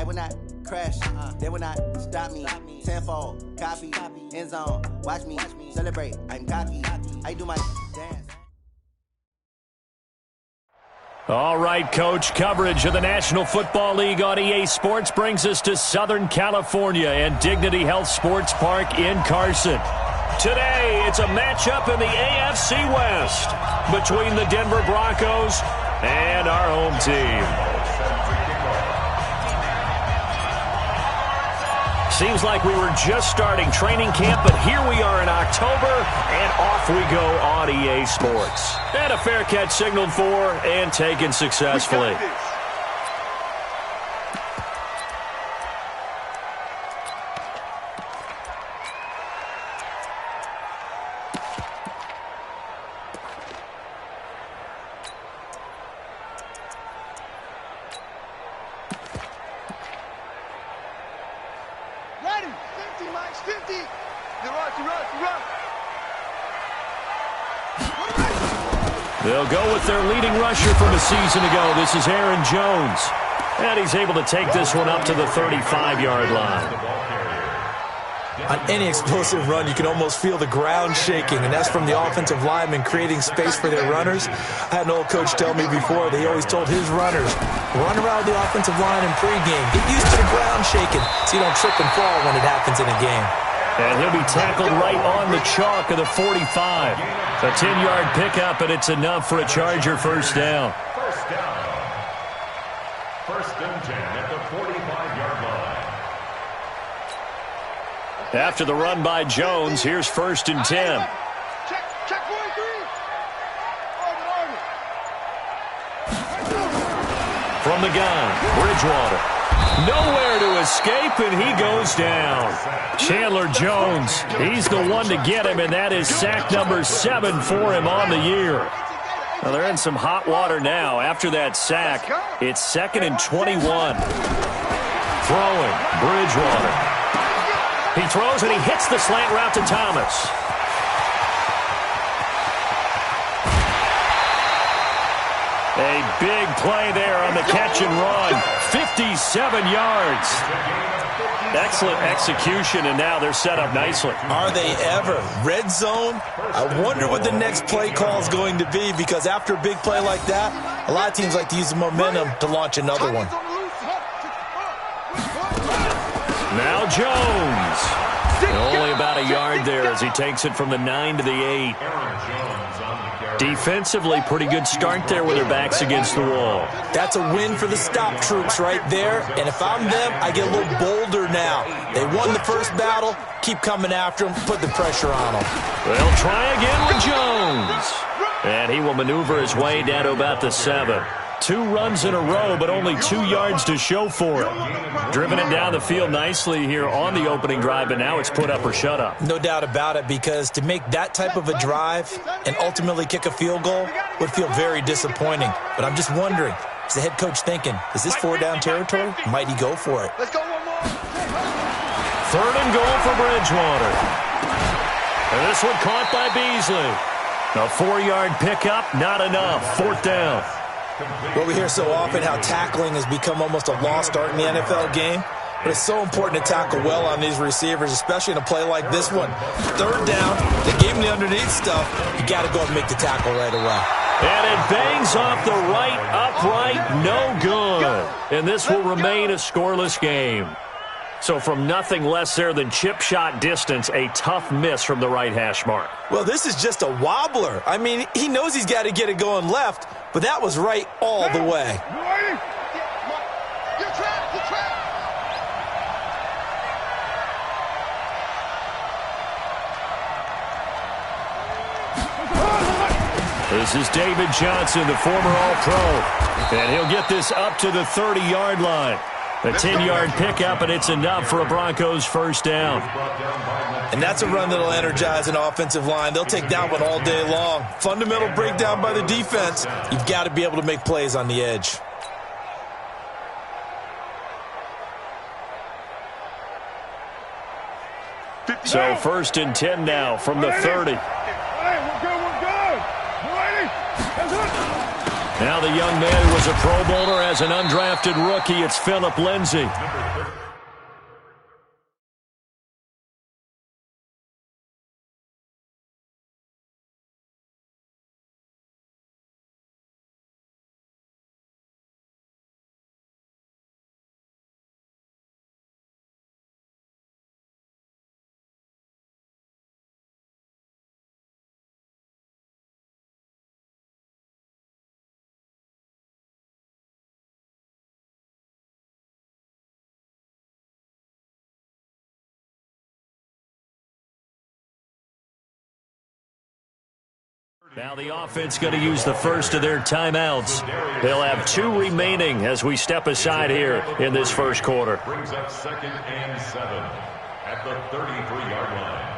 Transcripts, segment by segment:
I will not crash. They will not stop me. Tenfold, copy, end zone. Watch me celebrate. I'm cocky. I do my dance. All right, Coach. Coverage of the National Football League on EA Sports brings us to Southern California and Dignity Health Sports Park in Carson. Today, it's a matchup in the AFC West between the Denver Broncos and our home team. Seems like we were just starting training camp, but here we are in October, and off we go on EA Sports. And a fair catch signaled for and taken successfully. They'll go with their leading rusher from a season ago. This is Aaron Jones. And he's able to take this one up to the 35-yard line. On any explosive run, you can almost feel the ground shaking, and that's from the offensive linemen creating space for their runners. I had an old coach tell me before, they always told his runners, run around the offensive line in pregame. Get used to the ground shaking so you don't trip and fall when it happens in a game. And he'll be tackled right on the chalk of the 45. A 10-yard pickup, and it's enough for a Charger first down. First and 10 at the 45-yard line. After the run by Jones, here's first and 10. Check 43. From the gun, Bridgewater. Nowhere to escape, and he goes down. Chandler Jones, he's the one to get him, and that is sack number 7 for him on the year. Well, they're in some hot water now. After that sack, it's 2nd and 21. Throwing, Bridgewater. He throws, and he hits the slant route to Thomas. A big play there on the catch and run. 57 yards. Excellent execution, and now they're set up nicely. Are they ever? Red zone? I wonder what the next play call is going to be, because after a big play like that, a lot of teams like to use the momentum to launch another one. Now Jones. Only about a yard there as he takes it from the 9 to the 8. Defensively, pretty good start there with their backs against the wall. That's a win for the stop troops right there. And if I'm them, I get a little bolder now. They won the first battle. Keep coming after them. Put the pressure on them. They'll try again with Jones. And he will maneuver his way down to about the 7. 2 runs in a row, but only 2 yards to show for it. Driven it down the field nicely here on the opening drive, but now it's put up or shut up. No doubt about it, because to make that type of a drive and ultimately kick a field goal would feel very disappointing. But I'm just wondering, is the head coach thinking, is this 4-down territory? Might he go for it? Let's go one more. 3rd and goal for Bridgewater. And this one caught by Beasley. A 4-yard pickup, not enough. 4th down. Well, we hear so often how tackling has become almost a lost art in the NFL game. But it's so important to tackle well on these receivers, especially in a play like this one. 3rd down, they gave him the underneath stuff. You got to go and make the tackle right away. And it bangs off the right upright, no good. And this will remain a scoreless game. So from nothing less there than chip shot distance, a tough miss from the right hash mark. Well, this is just a wobbler. I mean, he knows he's got to get it going left, but that was right all the way. You're trapped. You're trapped. This is David Johnson, the former All-Pro. And he'll get this up to the 30-yard line. A 10-yard pickup, and it's enough for a Broncos first down. And that's a run that'll energize an offensive line. They'll take that one all day long. Fundamental breakdown by the defense. You've got to be able to make plays on the edge. So 1st and 10 now from the 30. Now the young man who was a Pro Bowler as an undrafted rookie, it's Phillip Lindsay. Now the offense going to use the first of their timeouts. They'll have 2 remaining as we step aside here in this first quarter. Brings up 2nd and 7 at the 33-yard line.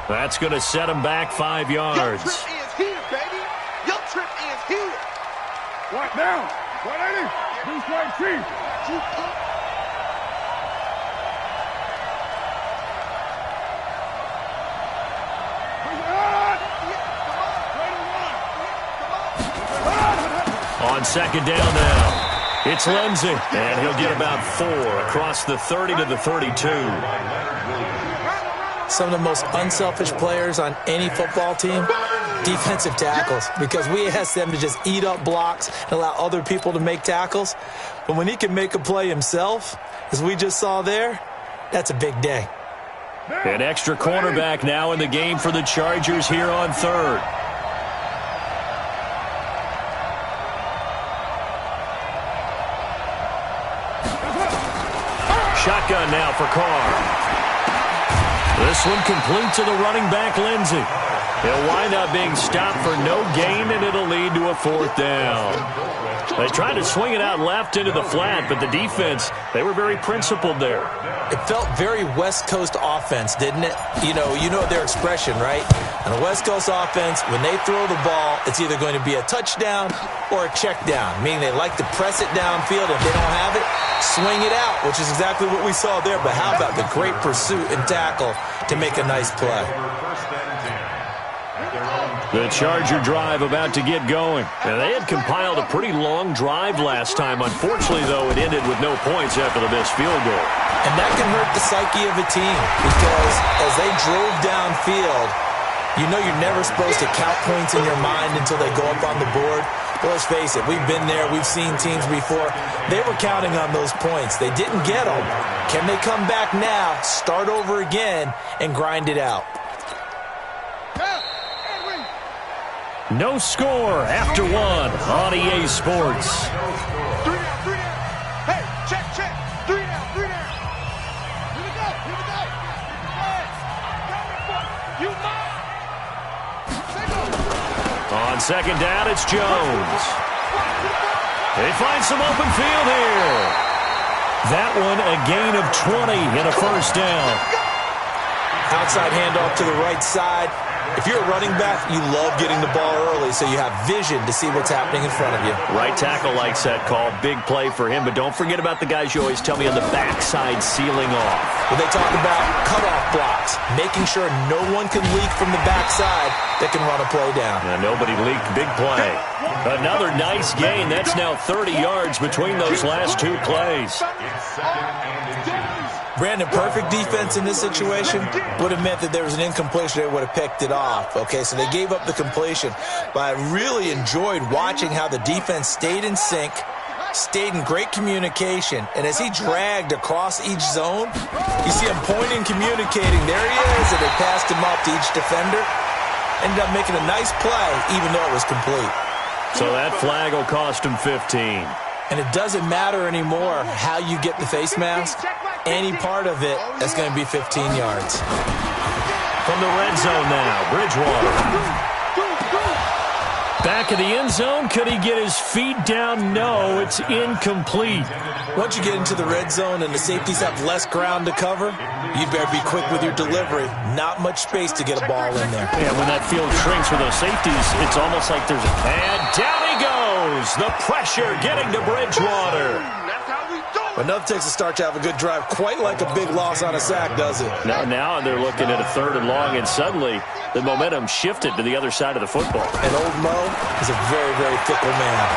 That's going to set him back 5 yards. Your trip is here, baby. Your trip is here. What now? 180. Blue Stripe Chief. On 2nd down now, it's Lindsay, and he'll get about 4 across the 30 to the 32. Some of the most unselfish players on any football team, defensive tackles, because we ask them to just eat up blocks and allow other people to make tackles. But when he can make a play himself, as we just saw there, that's a big day. An extra cornerback now in the game for the Chargers here on 3rd. Shotgun now for Carr. This one complete to the running back, Lindsay. He'll wind up being stopped for no gain, and it'll lead to a 4th down. They tried to swing it out left into the flat, but the defense, they were very principled there. It felt very West Coast offense, didn't it? You know their expression, right? On a West Coast offense, when they throw the ball, it's either going to be a touchdown or a check down, meaning they like to press it downfield. If they don't have it, swing it out, which is exactly what we saw there. But how about the great pursuit and tackle to make a nice play? The Charger drive about to get going. And they had compiled a pretty long drive last time. Unfortunately, though, it ended with no points after the missed field goal. And that can hurt the psyche of a team, because as they drove downfield, you're never supposed to count points in your mind until they go up on the board. But let's face it, we've been there. We've seen teams before. They were counting on those points. They didn't get them. Can they come back now, start over again, and grind it out? No score after 1 on EA Sports. 3 down. Hey, check. 3 down. Here we go. You mine. On 2nd down, it's Jones. They find some open field here. That one a gain of 20 and a 1st down. Outside handoff to the right side. If you're a running back, you love getting the ball early so you have vision to see what's happening in front of you. Right tackle likes that call. Big play for him, but don't forget about the guys you always tell me on the backside sealing off. When they talk about cutoff blocks, making sure no one can leak from the backside that can run a play down. Yeah, nobody leaked. Big play. Another nice gain. That's now 30 yards between those last two plays. Brandon, perfect defense in this situation would have meant that there was an incompletion. They would have picked it off. Okay, so they gave up the completion. But I really enjoyed watching how the defense stayed in sync, stayed in great communication. And as he dragged across each zone, you see him pointing, communicating. There he is, and they passed him off to each defender. Ended up making a nice play, even though it was complete. So that flag will cost him 15. And it doesn't matter anymore how you get the face mask. Any part of it is going to be 15 yards. From the red zone now, Bridgewater. Back of the end zone. Could he get his feet down? No, it's incomplete. Once you get into the red zone and the safeties have less ground to cover, you better be quick with your delivery. Not much space to get a ball in there. Yeah, when that field shrinks with those safeties, it's almost like there's a... And down he goes! The pressure getting to Bridgewater. But enough takes a start to have a good drive, quite like a big loss on a sack, does it? Now they're looking at a 3rd and long, and suddenly the momentum shifted to the other side of the football. And old Mo is a very, very fickle man.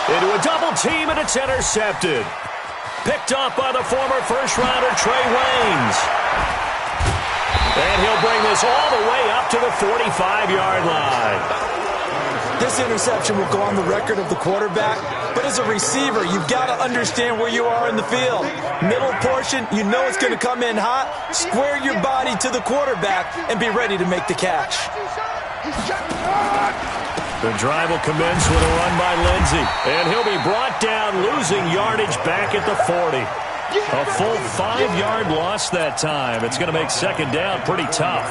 Into a double team, and it's intercepted. Picked off by the former first-rounder Trey Waynes. And he'll bring this all the way up to the 45-yard line. This interception will go on the record of the quarterback, but as a receiver, you've got to understand where you are in the field. Middle portion, you know it's going to come in hot. Square your body to the quarterback and be ready to make the catch. The drive will commence with a run by Lindsey, and he'll be brought down, losing yardage back at the 40. A full 5-yard loss that time. It's going to make second down pretty tough.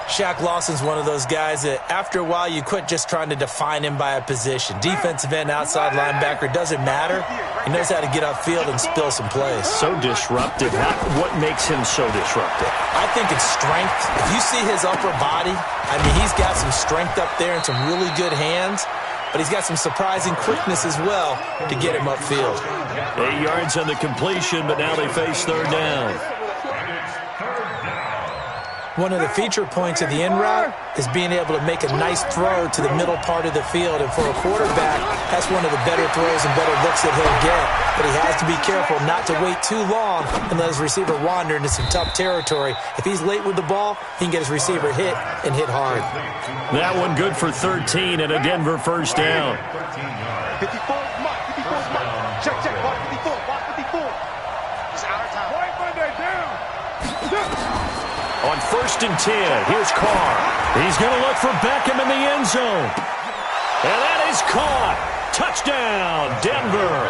Shaq Lawson's one of those guys that after a while you quit just trying to define him by a position. Defensive end, outside linebacker, doesn't matter. He knows how to get upfield and spill some plays. So disruptive. What makes him so disruptive? I think it's strength. If you see his upper body, I mean, he's got some strength up there and some really good hands, but he's got some surprising quickness as well to get him upfield. 8 yards on the completion, but now they face 3rd down. One of the feature points of the in route is being able to make a nice throw to the middle part of the field. And for a quarterback, that's one of the better throws and better looks that he'll get. But he has to be careful not to wait too long and let his receiver wander into some tough territory. If he's late with the ball, he can get his receiver hit and hit hard. That one good for 13 and a Denver first down. 54 mark, 54 mark. Check, mark 54, mark 54. It's our time. White Monday down. On 1st and 10, here's Carr. He's going to look for Beckham in the end zone. And that is caught. Touchdown, Denver.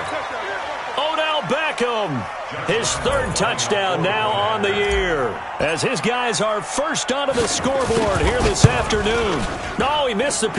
Odell Beckham, his 3rd touchdown now on the year, as his guys are first onto the scoreboard here this afternoon. No, he missed the